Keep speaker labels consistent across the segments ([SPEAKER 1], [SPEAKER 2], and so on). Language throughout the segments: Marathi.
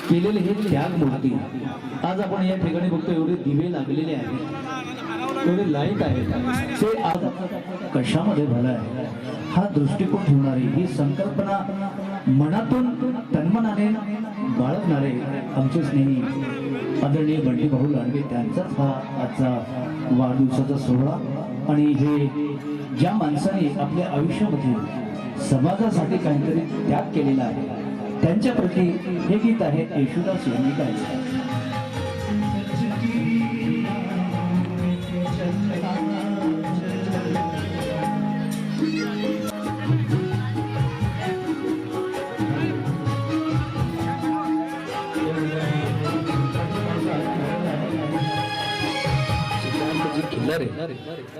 [SPEAKER 1] केलेले हे त्याग मूर्ती आज आपण या ठिकाणी बघतो. एवढे दिवे लागलेले आहेत, एवढे लाईट आहेत, ते आज कशामध्ये भलं आहे हा दृष्टिकोन ठेवणारी ही संकल्पना मनातून तन्मनाने बाळगणारे आमचे स्नेही आदरणीय बंटी भाऊ लांडगे त्यांचाच हा आजचा वाढदिवसाचा सोहळा. आणि हे ज्या माणसाने आपल्या आयुष्यामध्ये समाजासाठी काहीतरी त्याग केलेला आहे त्यांच्या प्रती हे गीत आहे येशुदास यांनी गायले.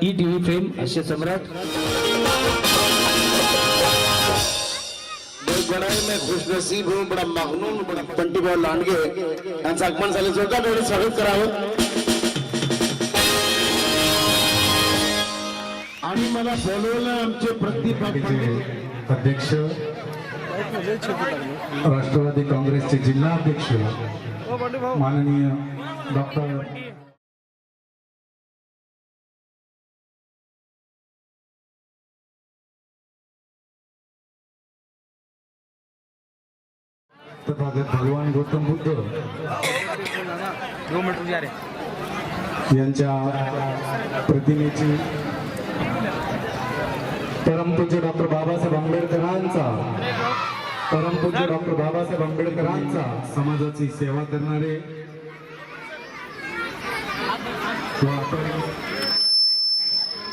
[SPEAKER 1] ई टीव्ही फेम हास्य सम्राट
[SPEAKER 2] बड़ा मैं खुशनसीब हूँ, बड़ा मगनून, बड़ा बंटी भाऊ लांडगे यांचं आगमन झालं. जोरदार डोळे स्वागत करावं. आणि मला बोलवलं आमचे प्रतिपक्ष
[SPEAKER 3] अध्यक्ष राष्ट्रवादी काँग्रेसचे जिल्हा अध्यक्ष माननीय डॉक्टर तथागत भगवान गौतम बुद्ध यांच्या प्रतिमेची परमपूज्य डॉक्टर बाबासाहेब आंबेडकरांचा परमपूज्य डॉक्टर बाबासाहेब आंबेडकरांचा समाजाची सेवा करणारे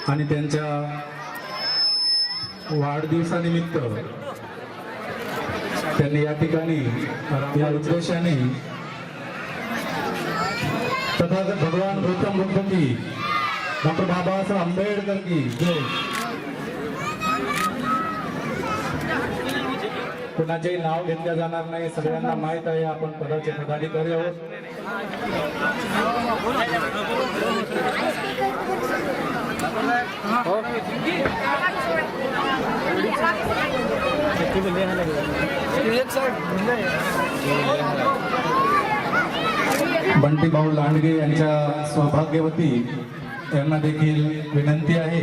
[SPEAKER 3] आणि त्यांच्या वाढदिवसानिमित्त त्यांनी या ठिकाणी या उद्देशाने तथागत भगवान गौतम बुद्ध की डॉक्टर बाबासाहेब आंबेडकर की जय. कुणाचेही नाव घेतले जाणार नाही, सगळ्यांना माहित आहे आपण पदाचे पदाधिकारी आहोत. बंटी भाऊ लांडगे यांच्या सौभाग्यवती यांना देखील विनंती आहे,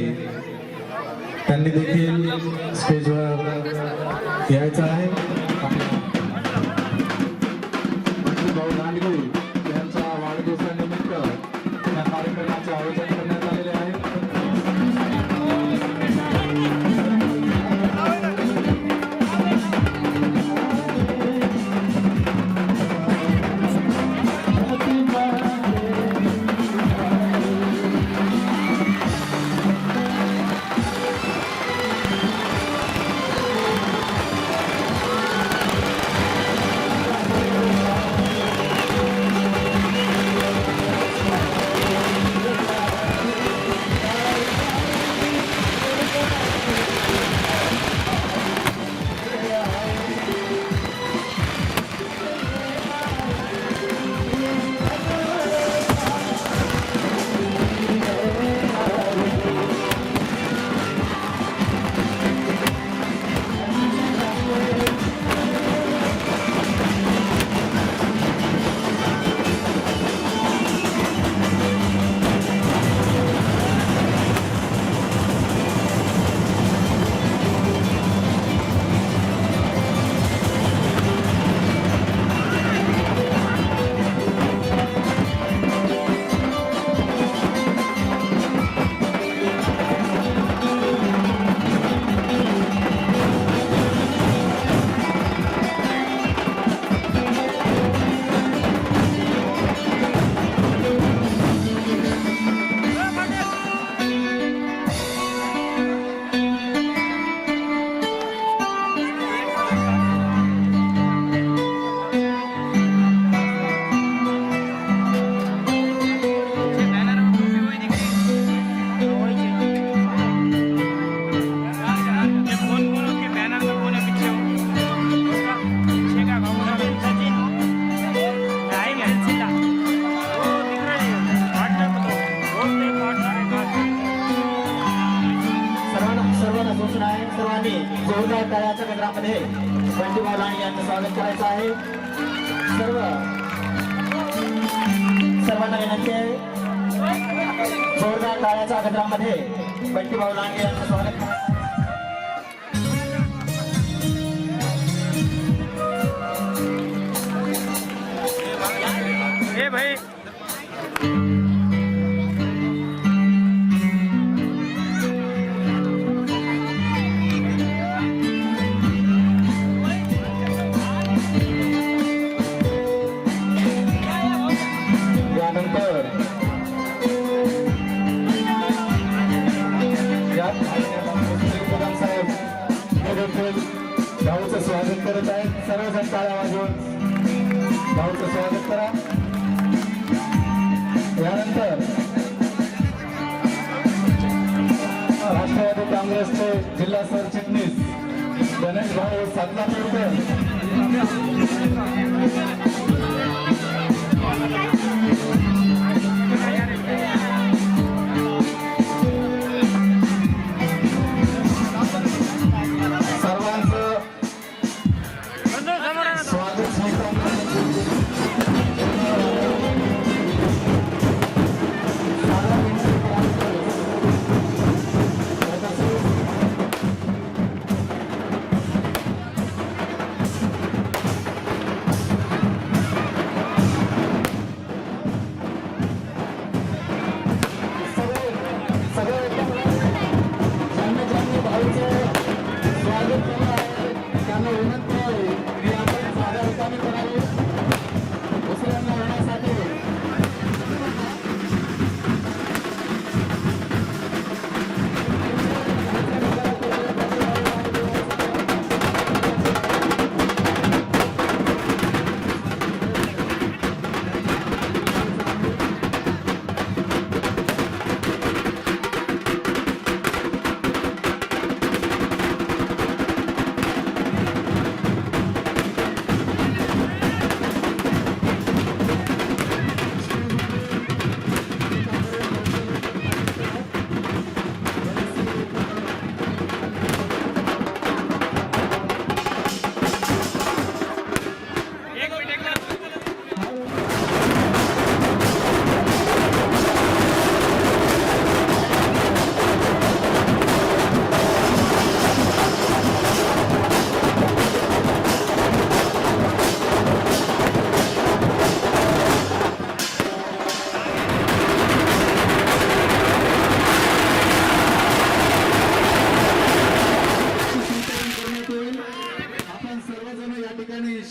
[SPEAKER 3] त्यांनी देखील स्टेजवर यायचं आहे. बंटी भाऊ लांडगे यांच्या वाढदिवसानिमित्त या कार्यक्रमाचे आयोजन करण्यात आलेले आहे.
[SPEAKER 1] जोरदार टाळ्याच्या गजरामध्ये बंटीभाऊ लांडगे यांचं स्वागत करायचं आहे. सर्वांना विनंती आहे जोरदार टाळ्याच्या गजरामध्ये बंटीभाऊ लांडगे यांचं स्वागत करा.
[SPEAKER 4] ए भाई
[SPEAKER 3] यानंतर साहेब हे देखील भाऊचं स्वागत करत आहेत. सर्वजण टाळ्या वाजवून भाऊचं स्वागत करा. यानंतर राष्ट्रवादी काँग्रेसचे जिल्हा सरचिटणीस गणेश भाऊ सातलापूरकर सर्वांचं स्वागत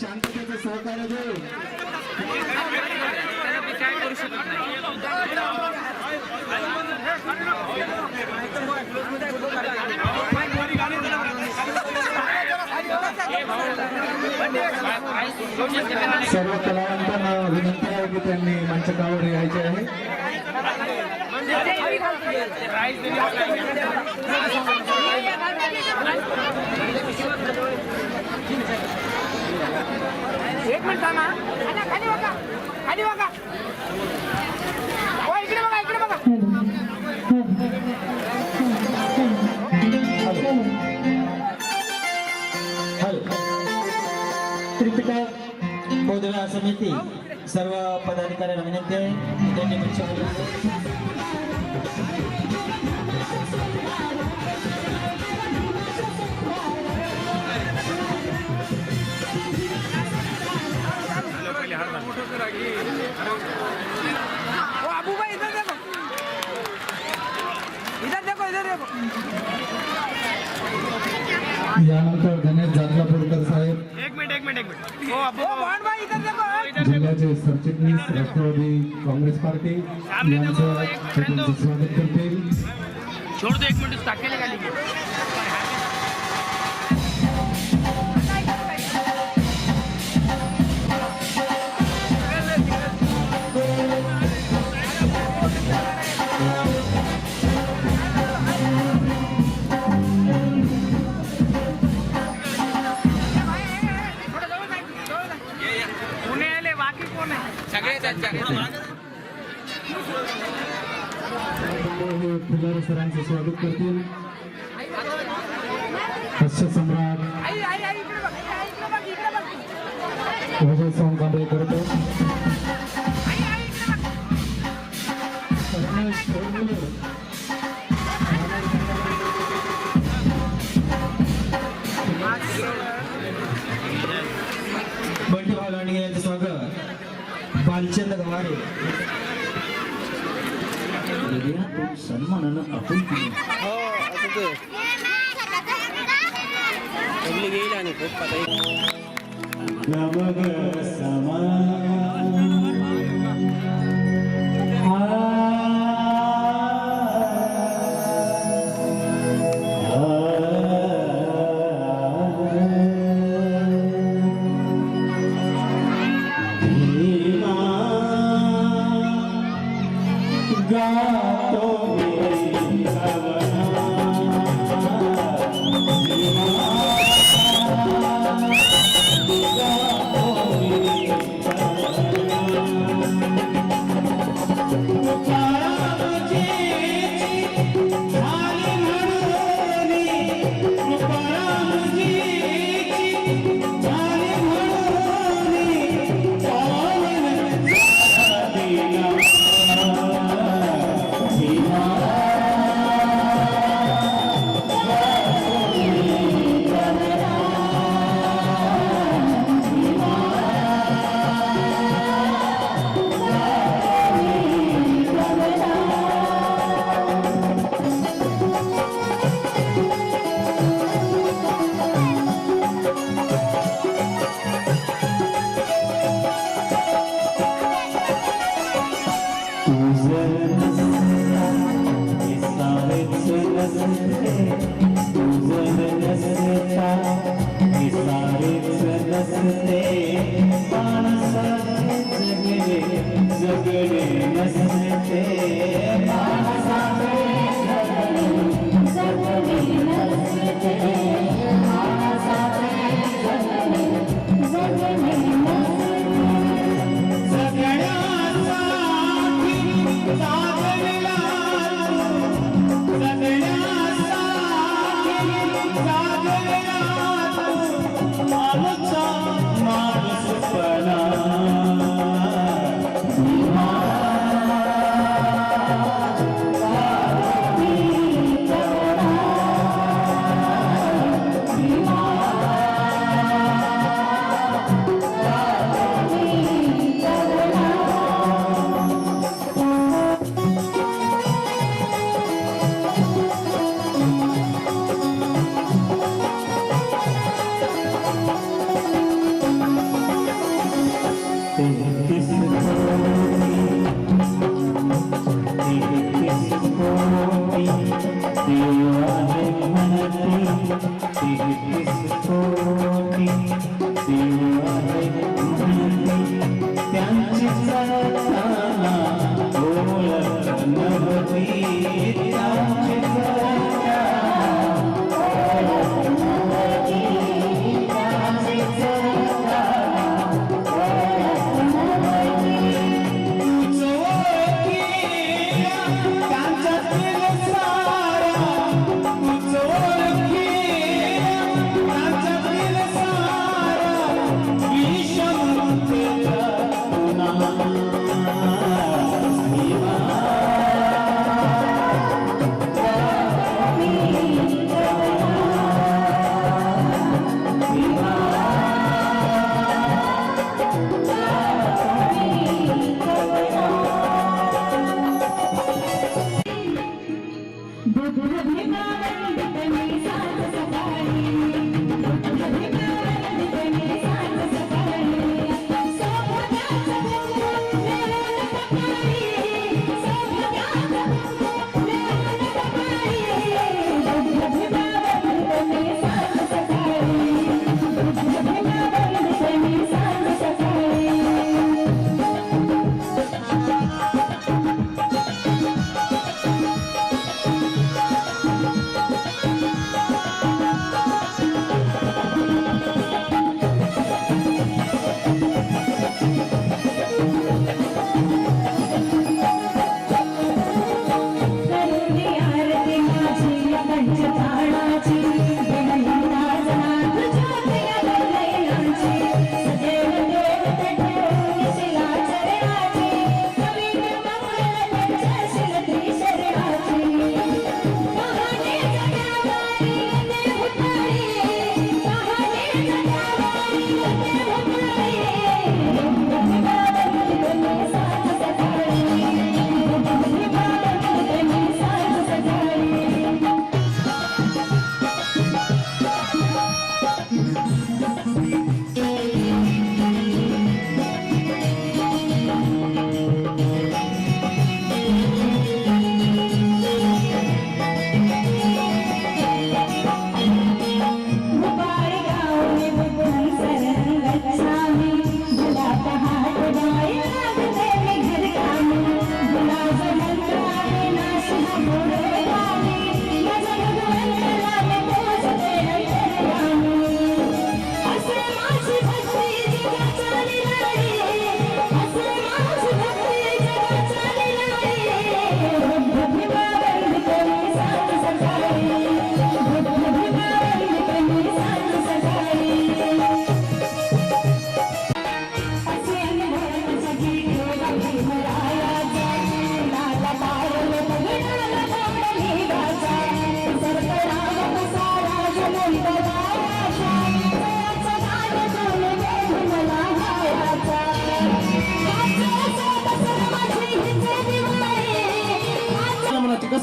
[SPEAKER 3] शांततेचं सहकार्य देऊ.
[SPEAKER 4] काय करू शकत नाही.
[SPEAKER 3] सर्व कलावंतांना विनंती आहे की त्यांनी मंचकावर यायचे आहे.
[SPEAKER 4] एक मिनिट थांबा. खाली बघा, खाली बघा. हो इकडे बघा, इकडे बघा.
[SPEAKER 1] त्रिपिटक बौद्ध समिती सर्व पदाधिकाऱ्यांना विनंती आहे त्यांनी मंचावर
[SPEAKER 4] ओ अबू भाई इधर देखो, इधर देखो, इधर देखो.
[SPEAKER 3] यानंतर गणेश जातलापूरकर साहेब
[SPEAKER 4] एक मिनिट. ओ अबू भाई इधर देखो.
[SPEAKER 3] जिल्ह्याचे सरचिटणीस राष्ट्रवादी काँग्रेस पार्टी यांचं त्यांचे स्वागत करतील.
[SPEAKER 4] छोड़ दो, एक मिनट ताकेले खाली घे.
[SPEAKER 3] फुलारे सरांचे स्वागत करतील. हास्य सम्राट
[SPEAKER 4] आई इकडे बघ.
[SPEAKER 3] विजय सोनकांबळे करतो
[SPEAKER 5] बंटीभाऊ लांडगे यांचे स्वागत बालचंद गवारे
[SPEAKER 1] हृदयातून सन्मानानं आपुलकी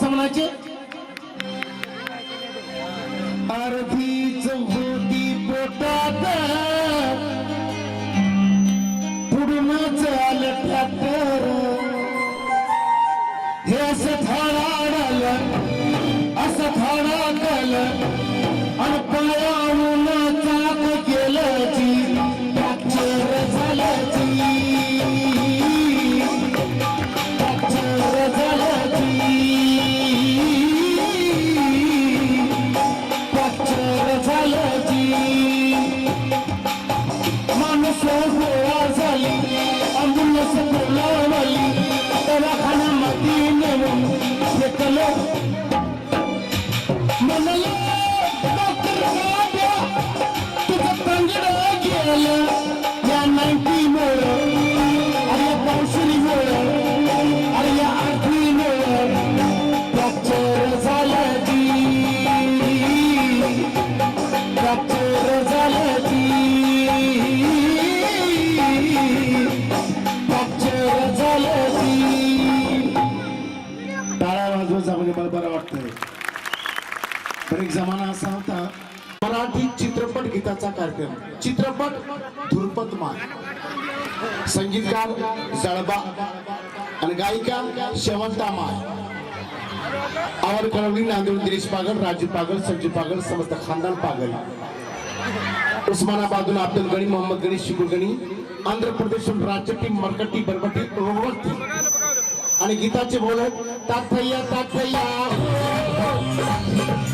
[SPEAKER 2] कसं म्हणायचे अर्धीच होती पोटात पुढून चालत ट्रॅक्टर हे असं थाळाडलं असं थाळाडलं आणि पायावून चाक गेलं जी फ्रॅक्चर झालं जी फ्रॅक्चर झालं जी फ्रॅक्चर झालं जी माणूस गोळा झाली अमूल्यस बोलावली दवाखान्यामध्ये नेऊन फेकलं म्हणलं डॉक्टर बाबा तुझं तंगड गेलं या 90मुळं अरे या पावसाळीमुळं अरे या आठवीमुळं फ्रॅक्चर झालं जी फ्रॅक्चर झालं जी फ्रॅक्चर झालं जी टाळा वाजवायचा म्हणजे मला बरं वाटतंय तर एक जमाना असा होता मराठी चित्रपट गीताचा कार्यक्रम चित्रपट धुरपत मान संगीतकार जळबा आणि गायिका शेवंता माय आवर कळवली नांदेड दिनेश पागल राजू पागल संजू पागल समस्त खानदान पागल उस्मानाबादून अब्दुल गणी मोहम्मद गणी शिकुर गणी आंध्र प्रदेशून राज्यटी मरकटी बरबटी रोवरती आणि गीताचे बोलत तात्या तात्या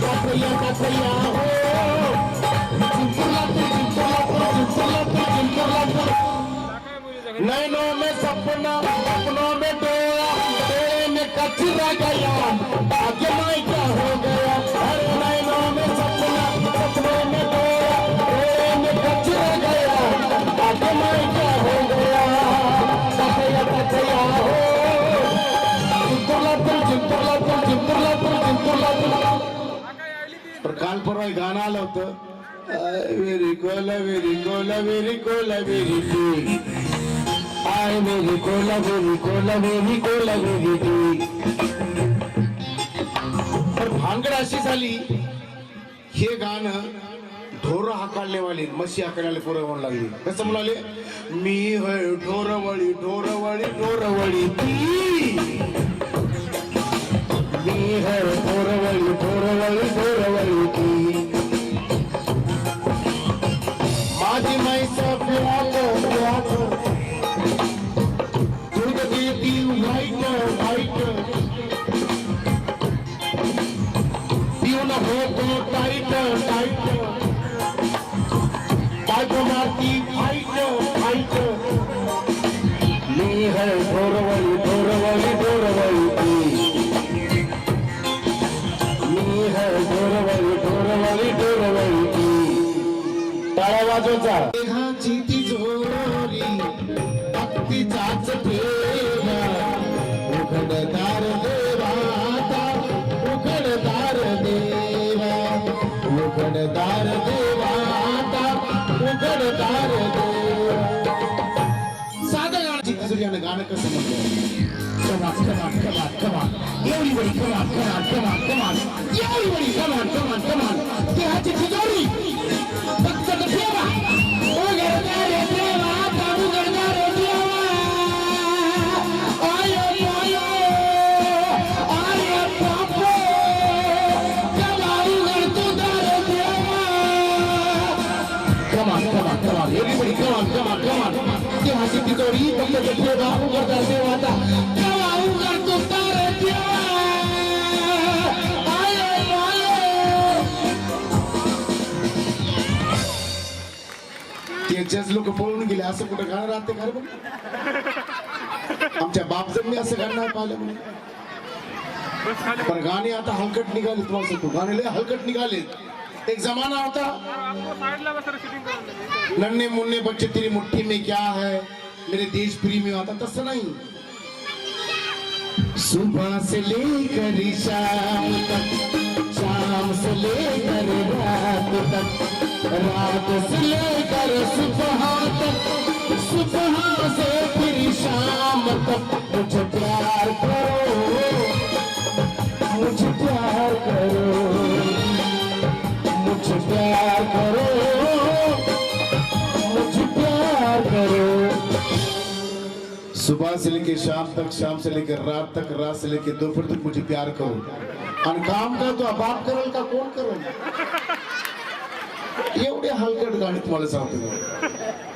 [SPEAKER 2] तात्या तात्या नैनों में सपना सपनों में डोया डोले में कचरा गया आगे मैं क्या हो गया अरे नैनों में सपना सपनों में डोया डोले में कचरा गया आगे मैं क्या हो गया तात्या तात्या हो पर काल परवा एक गाणं आलं होतं वेरी कोला वेरी कोला वेरी कोला वेरी टी आय वेरी कोला वेरी कोला वेरी कोला वेरी टी पर भानगड अशी झाली हे गाणं ढोर हाकाळलेवाली म्हशी हाकाळले पोरं म्हणू लागली कसं म्हणाले मी होय ढोरवळी ढोरवळी ढोरवळी ती मी है ढोरवळी ढोरवळी ढोरवळी की माझी म्हैस प्याक प्याक दूध देती व्हाईट व्हाईट पिऊन होतो टाईट टाईट बायको मारती फाईट फाईट मी है ढोरवळी ढोरवळी ढोरवळी की टाळा वाजवायचा देहाची तिजोरी भक्तीचाच ठेवा उघडदार देवाता उघडदार देवा उघडदार देवाता उघडदार देवा साधं गाण्याची तिजोरी आणि गाणं कसं म्हणतो Come on, come on, come on, come on. Everybody, come on, come on, come on, come on. Everybody, come on, come on, come on. देहाची तिजोरी फक्त ठेवा उघडणारे देवा आता उघडणारे देवा आयो आयो आयो बापो केव्हा उघडतो दार देवा Come on, come on, come on. Everybody, come on, come on, come on. देहाची तिजोरी फक्त ठेवा उघडणारे देवा आता त्याच्याच लोक पळून गेले असं कुठं गाणं राहते का रे बघ आमच्या बापजण असं गाणं नाही पाहिलं म्हणून पण गाणे आता हलकट निघाले तुम्हाला सांगतो गाणे लय हलकट निघाले एक जमाना होता नन्हे मुन्ने बच्चे तेरी मुट्ठी में क्या है मेरे देश प्रेमी आता तसं नहीं सुबह से लेकर शाम तक शाम से लेकर रात तक रात से लेकर सुबह तक सुबह से फिर शाम तक मुझे प्यार करो सुबह से लेके शाम तक, शाम से लेकर रात तक, रात से लेके दोपहर तक मुझे प्यार करो आणि काम काय तो बाप करेल का कोण करेल? एवढे हलकट गाणी तुम्हाला सांगतो.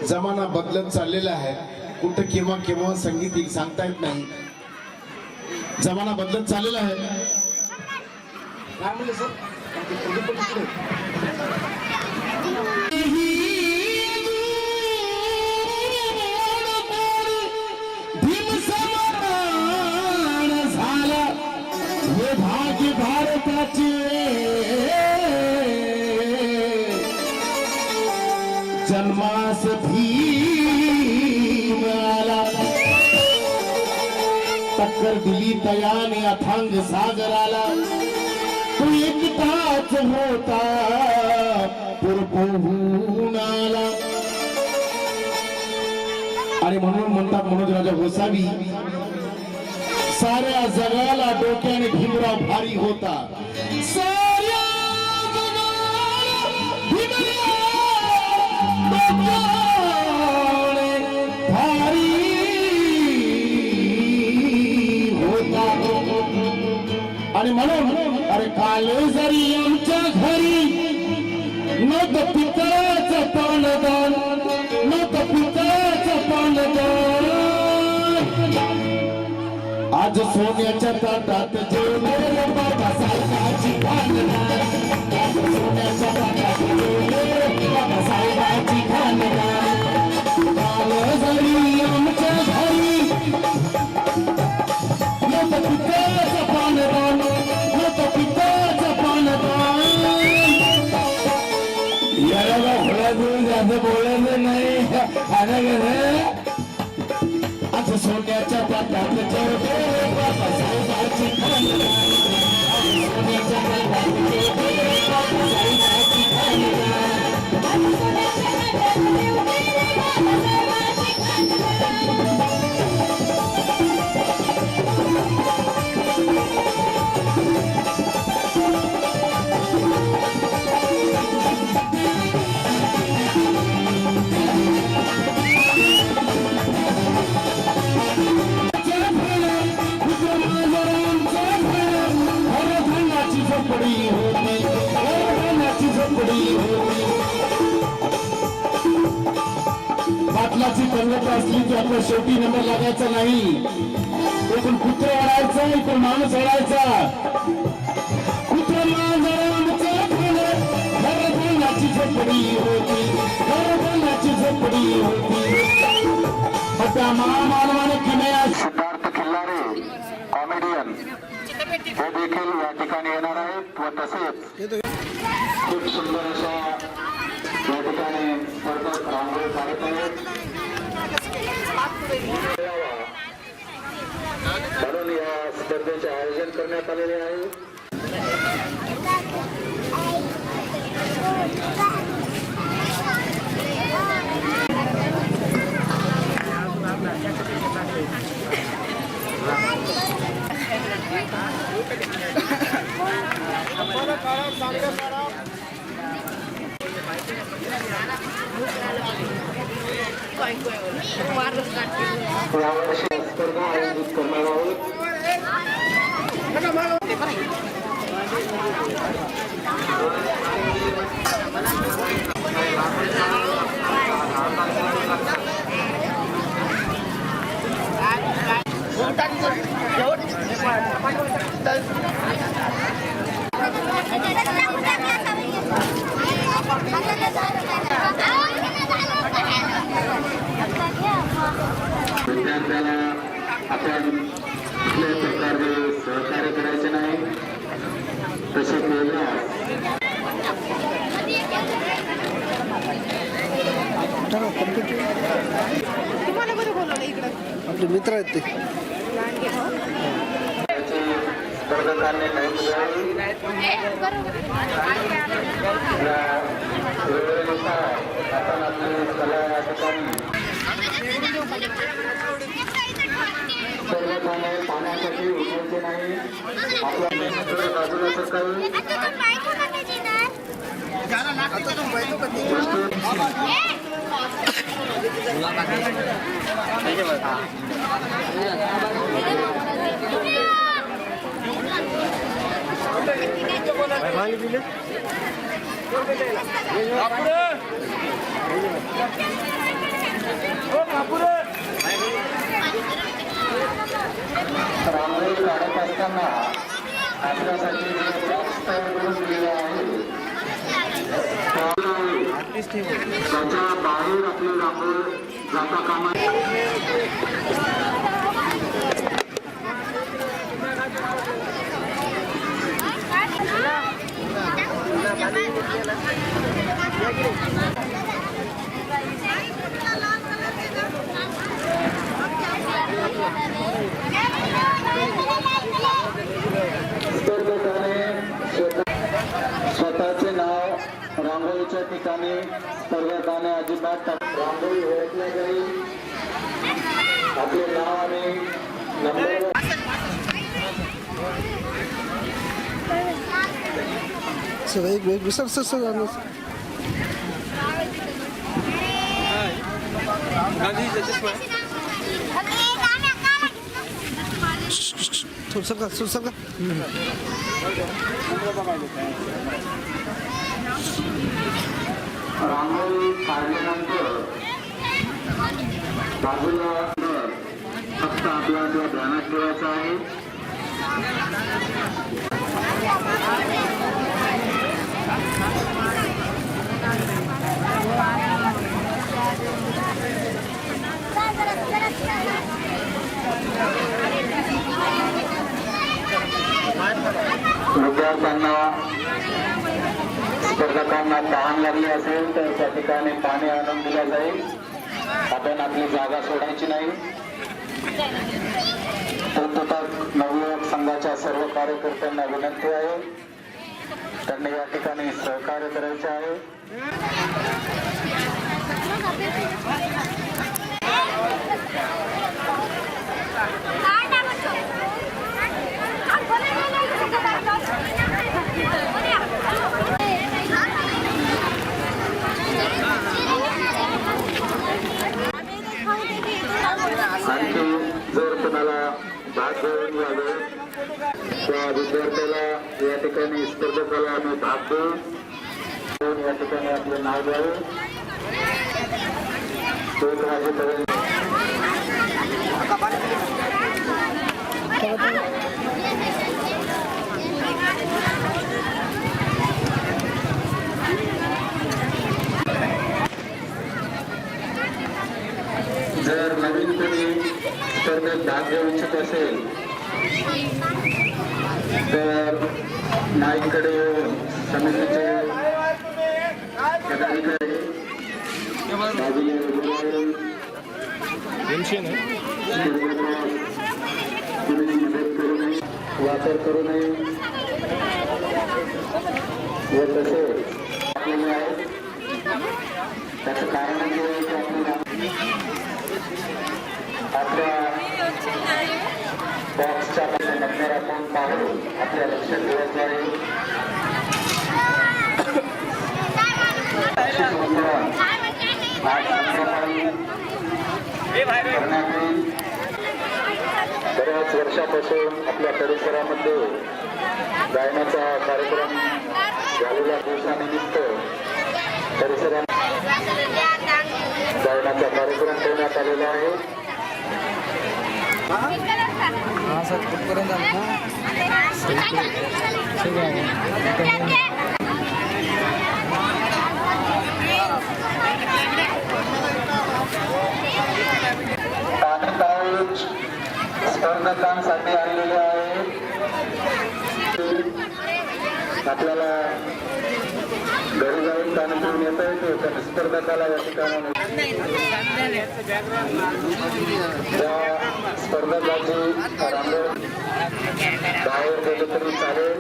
[SPEAKER 2] जमाना बदलत चाललेला आहे. कुठं केव्हा केव्हा संगीत येईल सांगता येत नाही. जमाना बदलत चाललेला आहे. काय म्हणले सर? झाला हे भाग्य भारताचे, जन्मास भीम आला, टक्कर दिली तयाने अथांग सागराला. तो एकटाच होता पुरपोहून आला. आणि म्हणून म्हणतात मनोजराजा गोसावी, साऱ्या जगाला डोक्याने भीमराव भारी होता. साऱ्या जगाला भीमराव डोक्याने भारी होता. आणि म्हणून अरे काल जरी आमच्या घरी नव्हतं पितळाचं पानदान, नव्हतं पितळाचं पानदान, आज सोन्याच्या ताटात जेवले बाबासाहेबाची खानदान. आज सोन्याच्या ताटात जेवले बाबासाहेबाची खानदान. काल जरी आमच्या घरी नव्हतं पितळाचं पानदान, नव्हतं पितळाचं पानदान. याला घोड्यातून जास्त बोलायचं नाही. आज सोन्याच्या ताटात जेवले बाबासाहेबाची खानदान. सोन्याच्या ताटात जेवले बाबासाहेबाची खानदान. बाटलाची पंगत असली की आपल्या शेवटी नंबर लागायचा नाही. इकडून कुत्र ओढायचा, इकडून माणूस ओढायचा. कुत्र घरची झोपडी होती, घरची झोपडी होती. त्या महामानवाने किमया
[SPEAKER 6] सिद्धार्थ खिल्लारे कॉमेडियन हे देखील या ठिकाणी येणार आहेत व तसेच खूप सुंदर अशा या ठिकाणी स्पर्धक रांगोळी काढत आहेत. म्हणून या स्पर्धेचे आयोजन करण्यात आलेले आहे. यावर्षी स्पर्धा आयोजित करणार आहोत. विद्यार्थ्याला आपण कुठल्याही प्रकारे सहकार्य करायचे नाही. तसे केल्यास
[SPEAKER 7] आपले मित्र आहेत ते.
[SPEAKER 6] स्पर्धकांनी नोंद घ्यावी. वेळेनुसार आपण आपली कला या ठिकाणी सर्वजण पाण्यासाठी उठायचे नाही. आपल्या बाजूला सरकारी रांगोळी काढत असताना आपल्यासाठी जे बॉक्स तयार करून दिलेला आहे त्याच्या बाहेर आपली रांगोळी जाता कामा स्वतःचे नाव रांगोळीच्या ठिकाणी स्पर्धकाने अजिबात रांगोळी ओळखल्या जाईल. आपले नाव आणि नंबर
[SPEAKER 7] सर एक वेग सर सर सर आलो सर का
[SPEAKER 6] रांगोळी काढल्यानंतर बाजूला फक्त आपल्या ध्यानात ठेवायचं आहे. विद्यार्थ्यांना स्पर्धकांना तहान लागली असेल तर त्या ठिकाणी पाणी आणून दिलं जाईल. आपण आपली जागा सोडायची नाही. तंतोतक नवयुवक संघाच्या सर्व कार्यकर्त्यांना विनंती आहे त्यांनी या ठिकाणी सहकार्य करायचे आहे. आणखी जर तुम्हाला भाग घेऊन यावे त्या विद्यार्थ्याला या ठिकाणी स्पर्धकाला आम्ही भाग देऊ या ठिकाणी आपले नाव द्यावे. 1 वाजेपर्यंत जर नवीन कोणी स्पर्धेत भाग घेऊ इच्छित असेल तर नाईकडे येऊन समितीचे पदाधिकारी बाजूला मदत करू नये वापर करू नये व तसे आपल्याला आहे त्याचं कारण म्हणजे आपल्या बॉक्सच्या नंबर आपण पाहून आपल्या लक्षात ठेवायचं आहे. बऱ्याच वर्षापासून आपल्या परिसरामध्ये गायनाचा कार्यक्रम झालेल्या दिवसानिमित्त परिसरात गायनाचा कार्यक्रम ठेवण्यात आलेला आहे. स्पर्धकांसाठी आलेले आहे. आपल्याला घरी जाऊन पाणी पिऊन येता येते तर स्पर्धकाला या ठिकाणी त्या स्पर्धकाची रांगोळी बाहेर गेले तरी चालेल.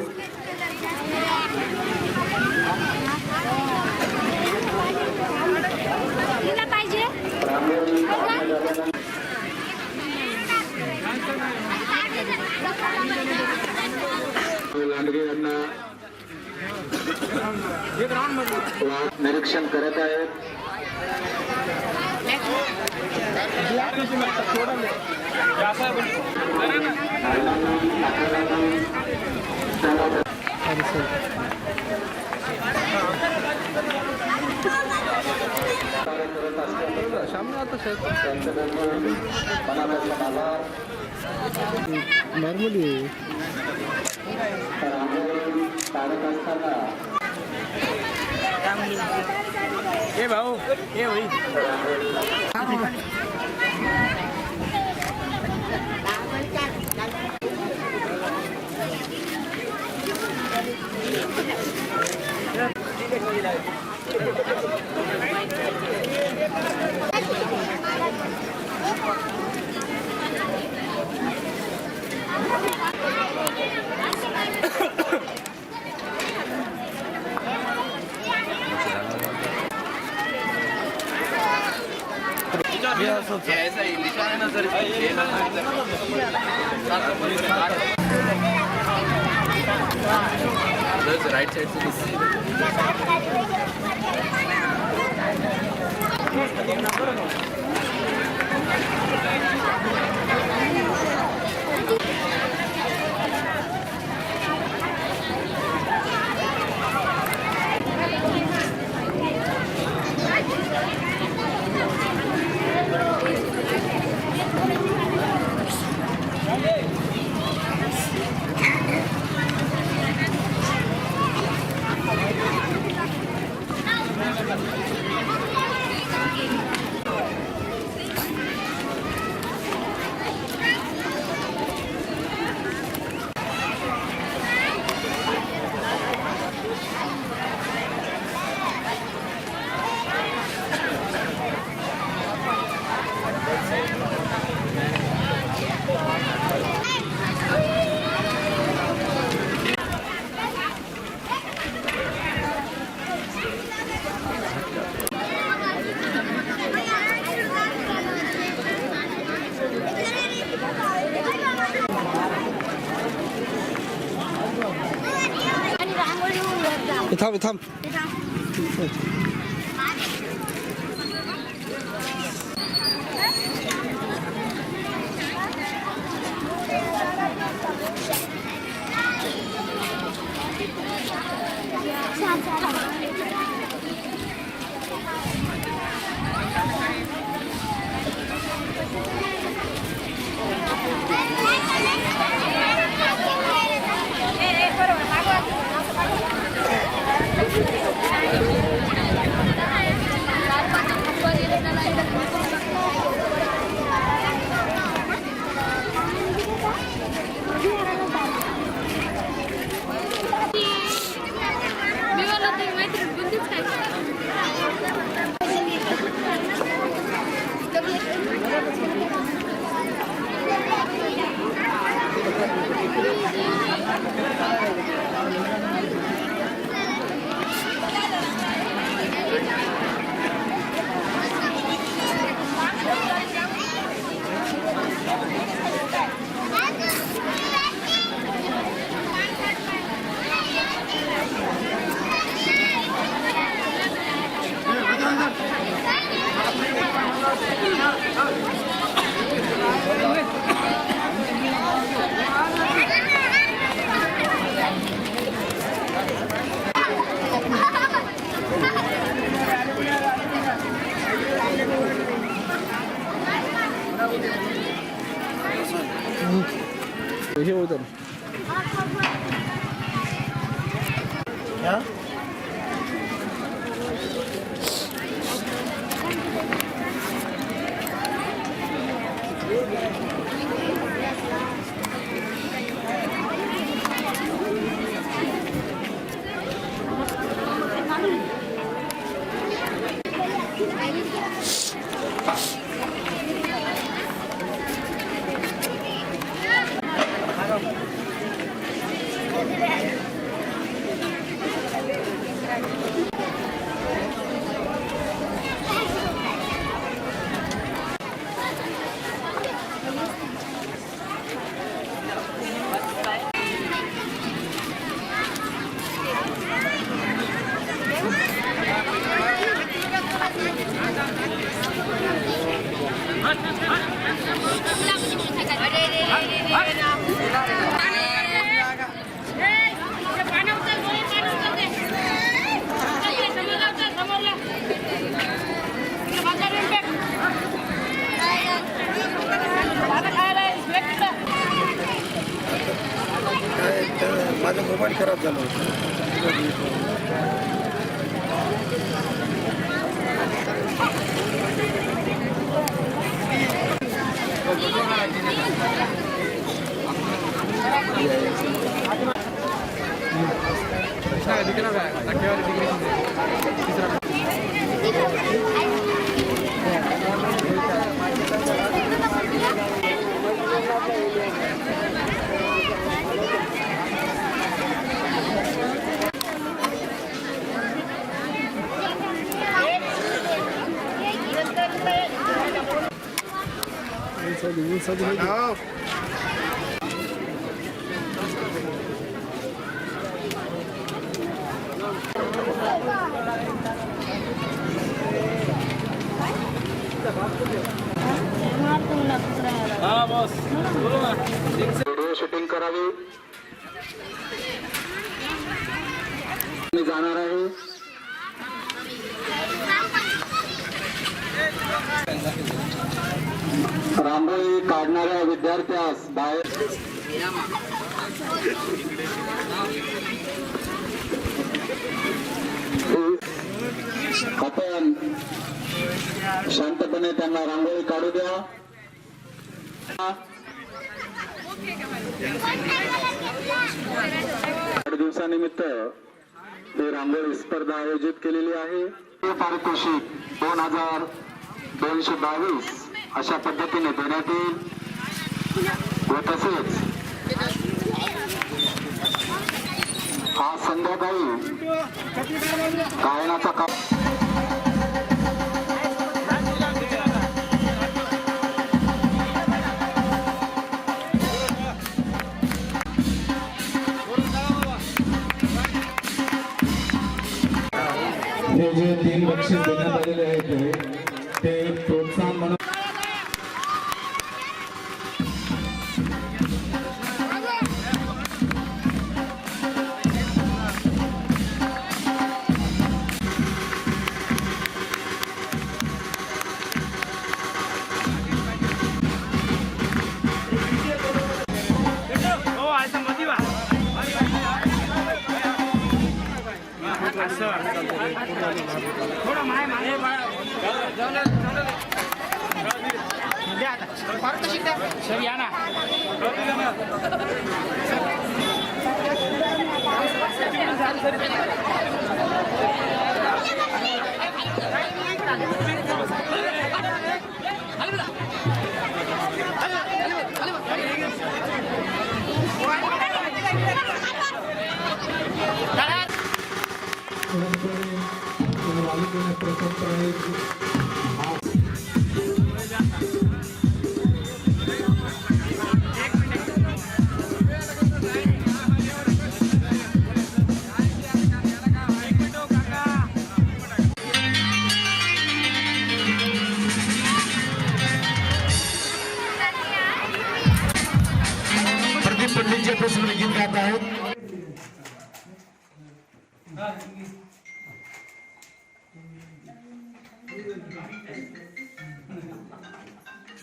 [SPEAKER 6] रांगोळी लांडगे यांना निरीक्षण करत आहेत.
[SPEAKER 7] नॉर्मली
[SPEAKER 4] ए भाऊ ए होई
[SPEAKER 8] राइट साइड से
[SPEAKER 7] थांब थांब हे होतं माझा मोबाईल खराब झाला होता.
[SPEAKER 6] व्हिडिओ शूटिंग करावी. मी जाणार आहे. रांगोळी काढणाऱ्या विद्यार्थ्यास बाहेर आपण शांतपणे त्यांना रांगोळी काढू द्या. दिवसानिमित्त ही रांगोळी स्पर्धा आयोजित केलेली आहे. पारितोषिक 2222 अशा पद्धतीने देण्यात येईल व तसेच आज संध्याकाळी गायनाचा
[SPEAKER 3] हे जे 3 बक्षीस देण्यात आलेले आहेत ते प्रोत्साहन म्हणून
[SPEAKER 4] थोडं माय मागे पारितोषिक द्या. सर या ना.
[SPEAKER 2] प्रदीप पंडितचे प्रश्न गीत गात आहेत.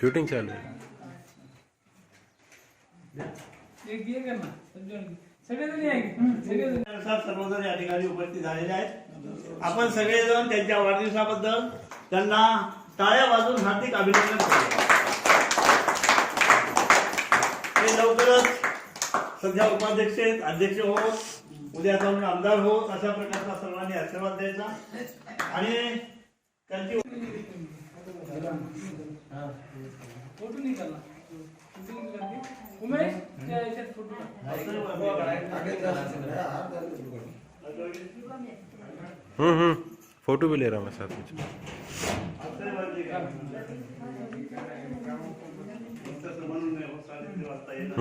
[SPEAKER 9] शूटिंग चालू आहे.
[SPEAKER 10] सर्वजण या ठिकाणी उपस्थित झालेले आहेत. आपण सगळेजण त्यांच्या वाढदिवसाबद्दल त्यांना टाळ्या वाजवून हार्दिक अभिनंदन करतो. ते लवकरच सध्या उपाध्यक्ष आहेत, अध्यक्ष होत, उद्या जाऊन आमदार होत, अशा प्रकारचा सर्वांनी आशीर्वाद द्यायचा आणि त्यांची
[SPEAKER 9] फोटो भी ले रहा हूँ मैं साथ में.
[SPEAKER 10] म्हणून 7:30 वाजता येणार.